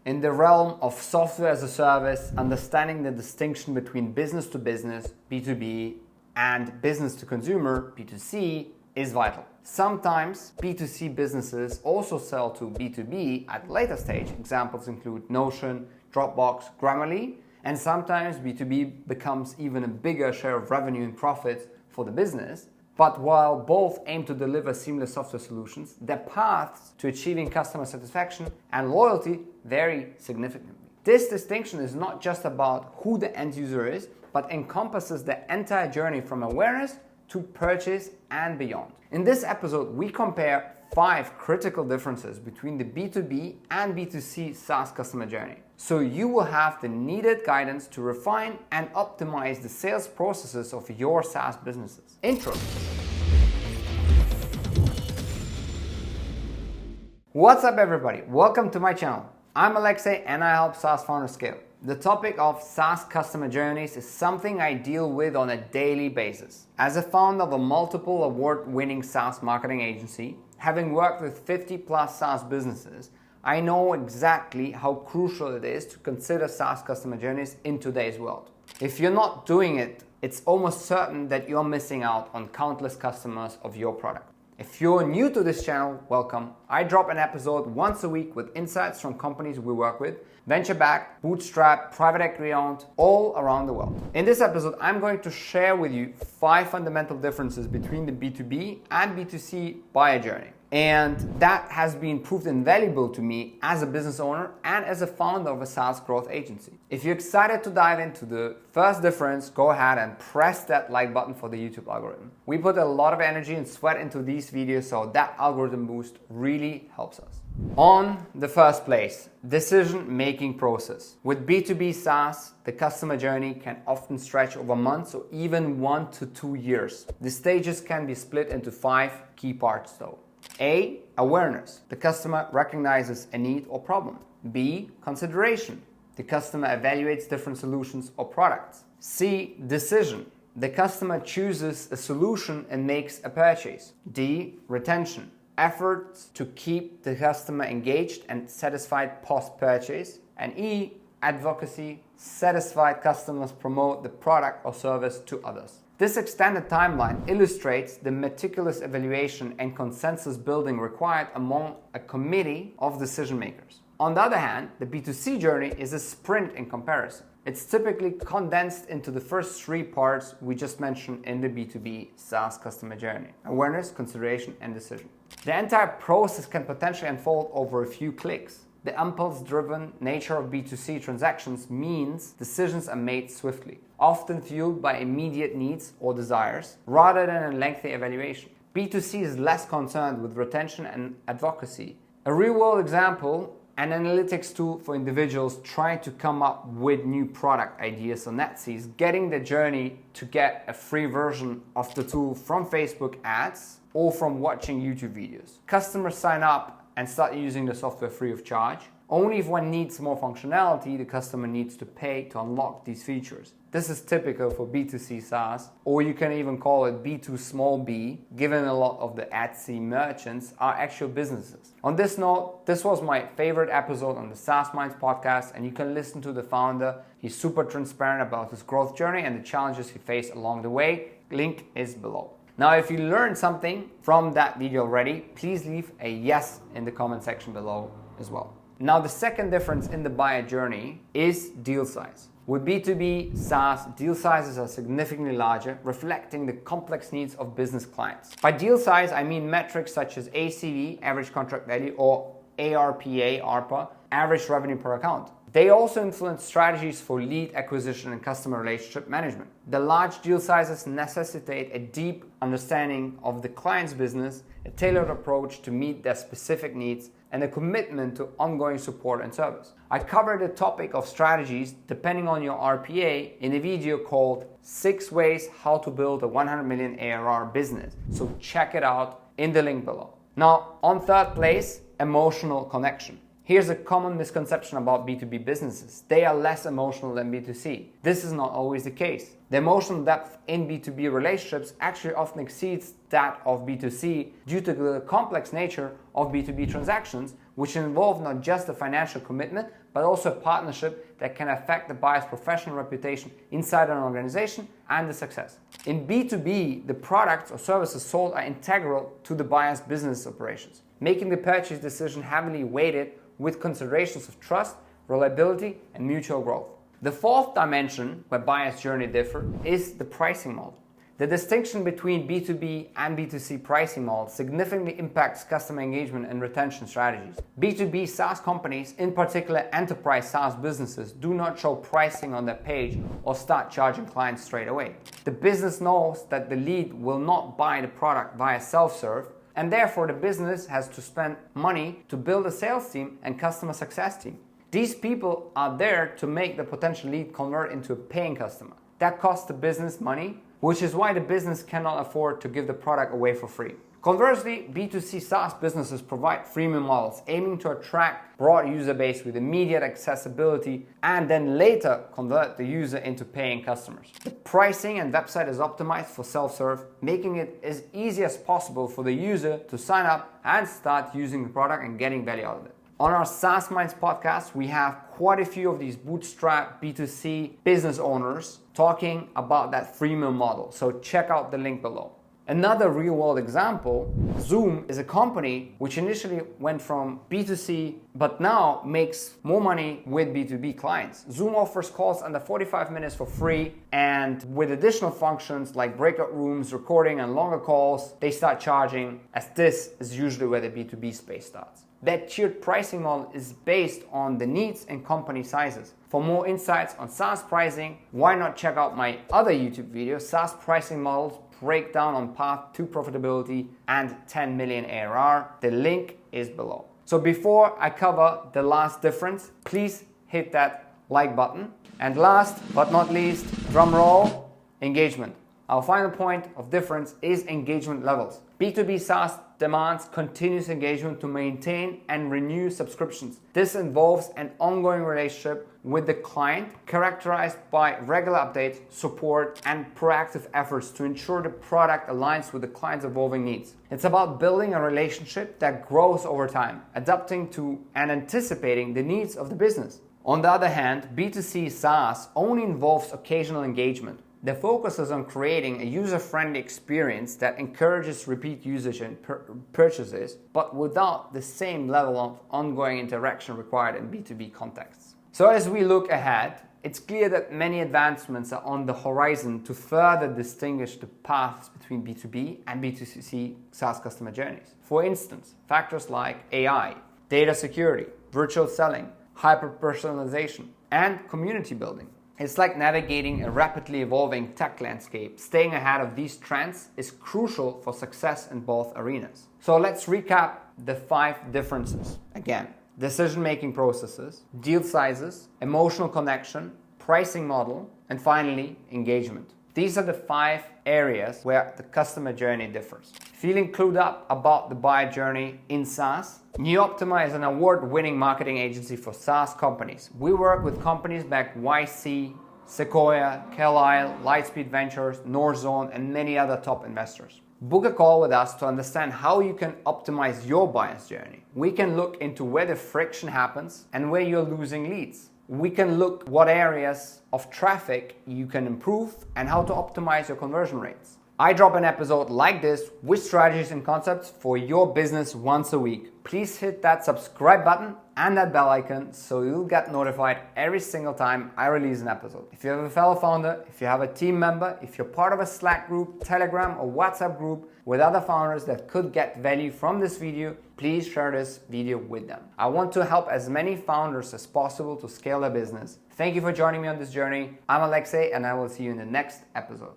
In the realm of software as a service, understanding the distinction between business to business, B2B, and business to consumer, B2C, is vital. Sometimes B2C businesses also sell to B2B at a later stage. Examples include Notion, Dropbox, Grammarly, and sometimes B2B becomes even a bigger share of revenue and profits for the business. But while both aim to deliver seamless software solutions, their paths to achieving customer satisfaction and loyalty vary significantly. This distinction is not just about who the end user is, but encompasses the entire journey from awareness to purchase and beyond. In this episode, we compare 5 critical differences between the B2B and B2C SaaS customer journey, so you will have the needed guidance to refine and optimize the sales processes of your SaaS businesses. Intro. What's up, everybody? Welcome to my channel. I'm Alexej and I help SaaS founders scale. The topic of SaaS customer journeys is something I deal with on a daily basis. As a founder of a multiple award-winning SaaS marketing agency, having worked with 50 plus SaaS businesses, I know exactly how crucial it is to consider SaaS customer journeys in today's world. If you're not doing it, it's almost certain that you're missing out on countless customers of your product. If you're new to this channel, welcome. I drop an episode once a week with insights from companies we work with, venture-backed, bootstrap, private equity-owned, all around the world. In this episode, I'm going to share with you 5 fundamental differences between the B2B and B2C buyer journey. And that has been proved invaluable to me as a business owner and as a founder of a SaaS growth agency. If you're excited to dive into the first difference, go ahead and press that like button for the YouTube algorithm. We put a lot of energy and sweat into these videos, so that algorithm boost really helps us. On the first place, decision-making process. With B2B SaaS, the customer journey can often stretch over months or even 1 to 2 years. The stages can be split into 5 key parts though. A. Awareness. The customer recognizes a need or problem. B. Consideration. The customer evaluates different solutions or products. C. Decision. The customer chooses a solution and makes a purchase. D. Retention. Efforts to keep the customer engaged and satisfied post-purchase. And E. Advocacy. Satisfied customers promote the product or service to others. This extended timeline illustrates the meticulous evaluation and consensus building required among a committee of decision makers. On the other hand, the B2C journey is a sprint in comparison. It's typically condensed into the first 3 parts we just mentioned in the B2B SaaS customer journey: awareness, consideration, and decision. The entire process can potentially unfold over a few clicks. The impulse-driven nature of B2C transactions means decisions are made swiftly, often fueled by immediate needs or desires, rather than a lengthy evaluation. B2C is less concerned with retention and advocacy. A real-world example, an analytics tool for individuals trying to come up with new product ideas on Etsy is getting the journey to get a free version of the tool from Facebook ads or from watching YouTube videos. Customers sign up and start using the software free of charge. Only if one needs more functionality, the customer needs to pay to unlock these features. This is typical for B2C SaaS, or you can even call it B2 small b, given a lot of the Etsy merchants are actual businesses. On this note, this was my favorite episode on the SaaS Minds podcast, and you can listen to the founder. He's super transparent about his growth journey and the challenges he faced along the way. Link is below. Now, if you learned something from that video already, please leave a yes in the comment section below as well. Now, the second difference in the buyer journey is deal size. With B2B SaaS, deal sizes are significantly larger, reflecting the complex needs of business clients. By deal size, I mean metrics such as ACV, average contract value, or ARPA, average revenue per account. They also influence strategies for lead acquisition and customer relationship management. The large deal sizes necessitate a deep understanding of the client's business, a tailored approach to meet their specific needs, and a commitment to ongoing support and service. I covered the topic of strategies depending on your RPA in a video called 6 Ways How to Build a 100 Million ARR Business, so check it out in the link below. Now, on third place, emotional connection. Here's a common misconception about B2B businesses. They are less emotional than B2C. This is not always the case. The emotional depth in B2B relationships actually often exceeds that of B2C due to the complex nature of B2B transactions, which involve not just a financial commitment, but also a partnership that can affect the buyer's professional reputation inside an organization and the success. In B2B, the products or services sold are integral to the buyer's business operations, making the purchase decision heavily weighted with considerations of trust, reliability, and mutual growth. The fourth dimension where buyer's journey differ is the pricing model. The distinction between B2B and B2C pricing models significantly impacts customer engagement and retention strategies. B2B SaaS companies, in particular enterprise SaaS businesses, do not show pricing on their page or start charging clients straight away. The business knows that the lead will not buy the product via self-serve, and therefore the business has to spend money to build a sales team and customer success team. These people are there to make the potential lead convert into a paying customer. That costs the business money, which is why the business cannot afford to give the product away for free. Conversely, B2C SaaS businesses provide freemium models aiming to attract broad user base with immediate accessibility and then later convert the user into paying customers. The pricing and website is optimized for self-serve, making it as easy as possible for the user to sign up and start using the product and getting value out of it. On our SaaS Minds podcast, we have quite a few of these bootstrap B2C business owners talking about that freemium model. So check out the link below. Another real-world example, Zoom is a company which initially went from B2C but now makes more money with B2B clients. Zoom offers calls under 45 minutes for free, and with additional functions like breakout rooms, recording, and longer calls, they start charging, as this is usually where the B2B space starts. That tiered pricing model is based on the needs and company sizes. For more insights on SaaS pricing, why not check out my other YouTube video, SaaS Pricing Models Breakdown on Path to Profitability and 10 million ARR. The link is below. So before I cover the last difference, please hit that like button. And last but not least, drum roll, engagement. Our final point of difference is engagement levels. B2B SaaS demands continuous engagement to maintain and renew subscriptions. This involves an ongoing relationship with the client characterized by regular updates, support, and proactive efforts to ensure the product aligns with the client's evolving needs. It's about building a relationship that grows over time, adapting to and anticipating the needs of the business. On the other hand, B2C SaaS only involves occasional engagement. The focus is on creating a user-friendly experience that encourages repeat usage and purchases, but without the same level of ongoing interaction required in B2B contexts. So as we look ahead, it's clear that many advancements are on the horizon to further distinguish the paths between B2B and B2C SaaS customer journeys. For instance, factors like AI, data security, virtual selling, hyper-personalization, and community building. It's like navigating a rapidly evolving tech landscape. Staying ahead of these trends is crucial for success in both arenas. So let's recap the 5 differences. Again, decision-making processes, deal sizes, emotional connection, pricing model, and finally, engagement. These are the 5 areas where the customer journey differs. Feeling clued up about the buyer journey in SaaS? NUOPTIMA is an award-winning marketing agency for SaaS companies. We work with companies like YC, Sequoia, Carlyle, Lightspeed Ventures, Northzone, and many other top investors. Book a call with us to understand how you can optimize your buyer's journey. We can look into where the friction happens and where you're losing leads. We can look what areas of traffic you can improve and how to optimize your conversion rates. I drop an episode like this with strategies and concepts for your business once a week. Please hit that subscribe button and that bell icon so you'll get notified every single time I release an episode. If you have a fellow founder, if you have a team member, if you're part of a Slack group, Telegram, or WhatsApp group with other founders that could get value from this video, please share this video with them. I want to help as many founders as possible to scale their business. Thank you for joining me on this journey. I'm Alexej, and I will see you in the next episode.